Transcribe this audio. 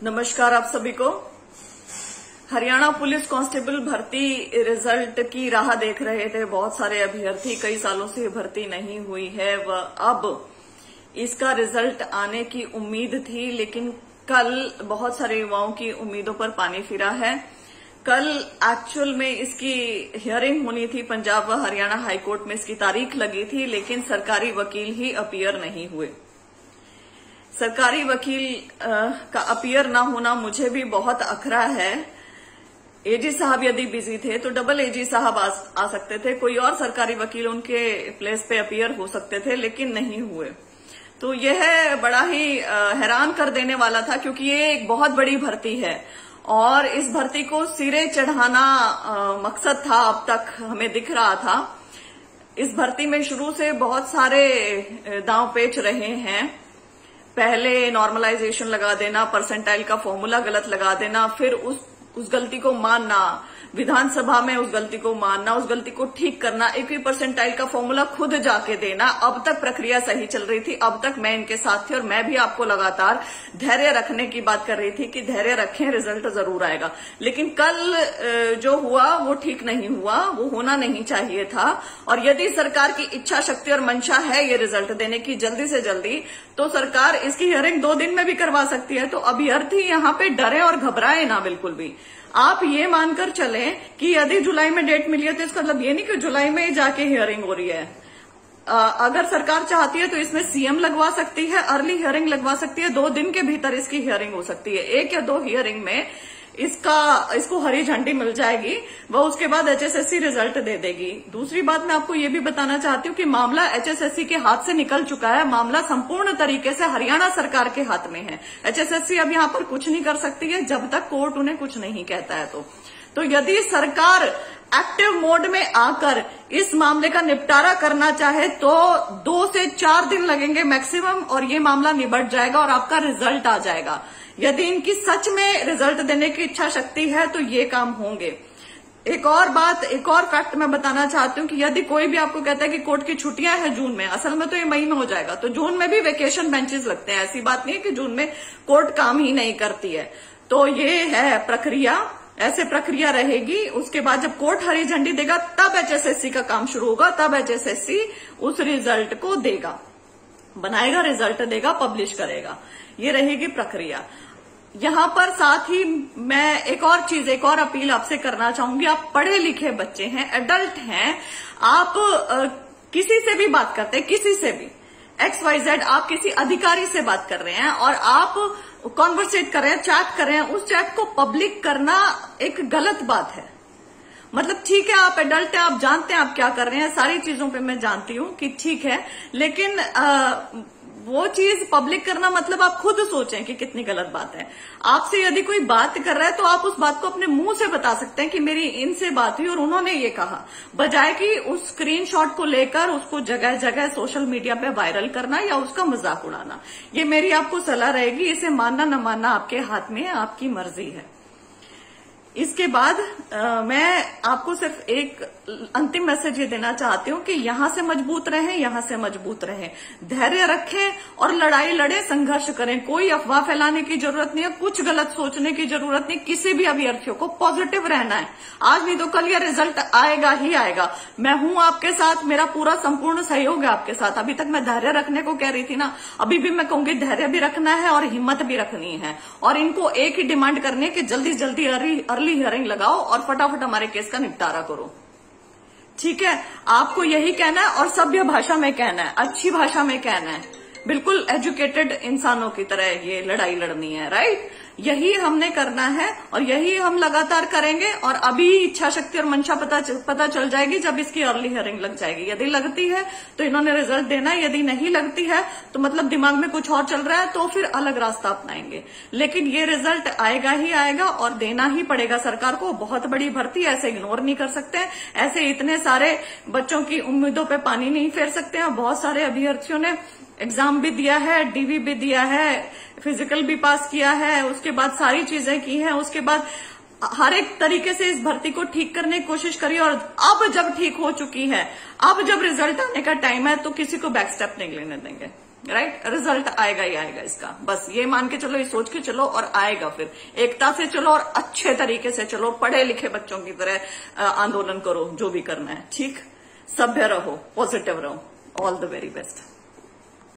नमस्कार आप सभी को। हरियाणा पुलिस कांस्टेबल भर्ती रिजल्ट की राह देख रहे थे बहुत सारे अभ्यर्थी। कई सालों से भर्ती नहीं हुई है वह अब इसका रिजल्ट आने की उम्मीद थी, लेकिन कल बहुत सारे युवाओं की उम्मीदों पर पानी फिरा है। कल एक्चुअल में इसकी हियरिंग होनी थी, पंजाब व हरियाणा हाईकोर्ट में इसकी तारीख लगी थी, लेकिन सरकारी वकील ही अपीयर नहीं हुए। सरकारी वकील का अपीयर ना होना मुझे भी बहुत अखरा है। एजी साहब यदि बिजी थे तो डबल एजी साहब आ सकते थे, कोई और सरकारी वकील उनके प्लेस पे अपीयर हो सकते थे, लेकिन नहीं हुए। तो यह बड़ा ही हैरान कर देने वाला था, क्योंकि ये एक बहुत बड़ी भर्ती है और इस भर्ती को सिरे चढ़ाना मकसद था। अब तक हमें दिख रहा था इस भर्ती में शुरू से बहुत सारे दांव पेच रहे हैं। पहले नॉर्मलाइजेशन लगा देना, परसेंटाइल का फॉर्मूला गलत लगा देना, फिर उस गलती को मानना, विधानसभा में उस गलती को मानना, उस गलती को ठीक करना, एक ही परसेंटाइल का फॉर्मूला खुद जाके देना। अब तक प्रक्रिया सही चल रही थी, अब तक मैं इनके साथ थी और मैं भी आपको लगातार धैर्य रखने की बात कर रही थी कि धैर्य रखें, रिजल्ट जरूर आएगा। लेकिन कल जो हुआ वो ठीक नहीं हुआ, वो होना नहीं चाहिए था। और यदि सरकार की इच्छा शक्ति और मंशा है ये रिजल्ट देने की जल्दी से जल्दी, तो सरकार इसकी हियरिंग 2 दिन में भी करवा सकती है। तो अभ्यर्थी यहाँ पे डरे और घबराए ना बिल्कुल भी। आप ये मानकर चलें कि यदि जुलाई में डेट मिली है तो इसका मतलब ये नहीं कि जुलाई में जाके हियरिंग हो रही है। अगर सरकार चाहती है तो इसमें सीएम लगवा सकती है, अर्ली हियरिंग लगवा सकती है, 2 दिन के भीतर इसकी हियरिंग हो सकती है। 1 या 2 हियरिंग में इसको हरी झंडी मिल जाएगी, वह उसके बाद एचएसएससी रिजल्ट दे देगी। दूसरी बात मैं आपको ये भी बताना चाहती हूँ कि मामला एचएसएससी के हाथ से निकल चुका है। मामला संपूर्ण तरीके से हरियाणा सरकार के हाथ में है। एचएसएससी अब यहाँ पर कुछ नहीं कर सकती है जब तक कोर्ट उन्हें कुछ नहीं कहता है। तो यदि सरकार एक्टिव मोड में आकर इस मामले का निपटारा करना चाहे तो 2 से 4 दिन लगेंगे मैक्सिमम, और ये मामला निबट जाएगा और आपका रिजल्ट आ जाएगा। यदि इनकी सच में रिजल्ट देने की इच्छा शक्ति है तो ये काम होंगे। एक और फैक्ट मैं बताना चाहती हूँ कि यदि कोई भी आपको कहता है कि कोर्ट की छुट्टियां हैं जून में, असल में तो ये मई में हो जाएगा। तो जून में भी वेकेशन बेंचेस लगते हैं, ऐसी बात नहीं है कि जून में कोर्ट काम ही नहीं करती है। तो ये है प्रक्रिया, ऐसे प्रक्रिया रहेगी। उसके बाद जब कोर्ट हरी झंडी देगा तब एचएसएससी का काम शुरू होगा, तब एचएसएससी उस रिजल्ट को देगा, बनाएगा, रिजल्ट देगा, पब्लिश करेगा। ये रहेगी प्रक्रिया। यहां पर साथ ही मैं एक और अपील आपसे करना चाहूंगी। आप पढ़े लिखे बच्चे हैं, एडल्ट हैं, आप किसी से भी बात करते हैं, किसी से भी XYZ, आप किसी अधिकारी से बात कर रहे हैं और आप कॉन्वर्सेट कर रहे हैं, चैट कर रहे हैं, उस चैट को पब्लिक करना एक गलत बात है। मतलब ठीक है, आप एडल्ट हैं, आप जानते हैं आप क्या कर रहे हैं, सारी चीजों पे मैं जानती हूं कि ठीक है, लेकिन वो चीज पब्लिक करना मतलब आप खुद सोचें कि कितनी गलत बात है। आपसे यदि कोई बात कर रहा है तो आप उस बात को अपने मुंह से बता सकते हैं कि मेरी इनसे बात हुई और उन्होंने ये कहा, बजाय कि उस स्क्रीनशॉट को लेकर उसको जगह जगह सोशल मीडिया पे वायरल करना या उसका मजाक उड़ाना। ये मेरी आपको सलाह रहेगी। इसे मानना न मानना आपके हाथ में है, आपकी मर्जी है। इसके बाद मैं आपको सिर्फ एक अंतिम मैसेज ये देना चाहती हूँ कि यहां से मजबूत रहें, यहां से मजबूत रहें, धैर्य रखें और लड़ाई लड़ें, संघर्ष करें। कोई अफवाह फैलाने की जरूरत नहीं है, कुछ गलत सोचने की जरूरत नहीं। किसी भी अभ्यर्थियों को पॉजिटिव रहना है। आज नहीं तो कल यह रिजल्ट आएगा ही आएगा। मैं हूं आपके साथ, मेरा पूरा संपूर्ण सहयोग है आपके साथ। अभी तक मैं धैर्य रखने को कह रही थी ना, अभी भी मैं कहूंगी धैर्य भी रखना है और हिम्मत भी रखनी है। और इनको एक ही डिमांड करनी है कि जल्दी से जल्दी अर्ली हियरिंग लगाओ और फटाफट हमारे केस का निपटारा करो। ठीक है, आपको यही कहना है और सभ्य भाषा में कहना है, अच्छी भाषा में कहना है, बिल्कुल एजुकेटेड इंसानों की तरह ये लड़ाई लड़नी है। राइट, यही हमने करना है और यही हम लगातार करेंगे। और अभी इच्छा शक्ति और मंशा पता चल जाएगी जब इसकी अर्ली हियरिंग लग जाएगी। यदि लगती है तो इन्होंने रिजल्ट देना है, यदि नहीं लगती है तो मतलब दिमाग में कुछ और चल रहा है, तो फिर अलग रास्ता अपनाएंगे। लेकिन ये रिजल्ट आएगा ही आएगा और देना ही पड़ेगा सरकार को। बहुत बड़ी भर्ती, ऐसे इग्नोर नहीं कर सकते हैं, ऐसे इतने सारे बच्चों की उम्मीदों पे पानी नहीं फेर सकते हैं। बहुत सारे अभ्यर्थियों ने एग्जाम भी दिया है, डीवी भी दिया है, फिजिकल भी पास किया है, उसके बाद सारी चीजें की हैं, उसके बाद हर एक तरीके से इस भर्ती को ठीक करने की कोशिश करी। और अब जब ठीक हो चुकी है, अब जब रिजल्ट आने का टाइम है, तो किसी को बैक स्टेप नहीं लेने देंगे। राइट, रिजल्ट आएगा ही आएगा इसका, बस ये मान के चलो, ये सोच के चलो और आएगा। फिर एकता से चलो और अच्छे तरीके से चलो, पढ़े लिखे बच्चों की तरह आंदोलन करो, जो भी करना है, ठीक। सभ्य रहो, पॉजिटिव रहो। All the very best.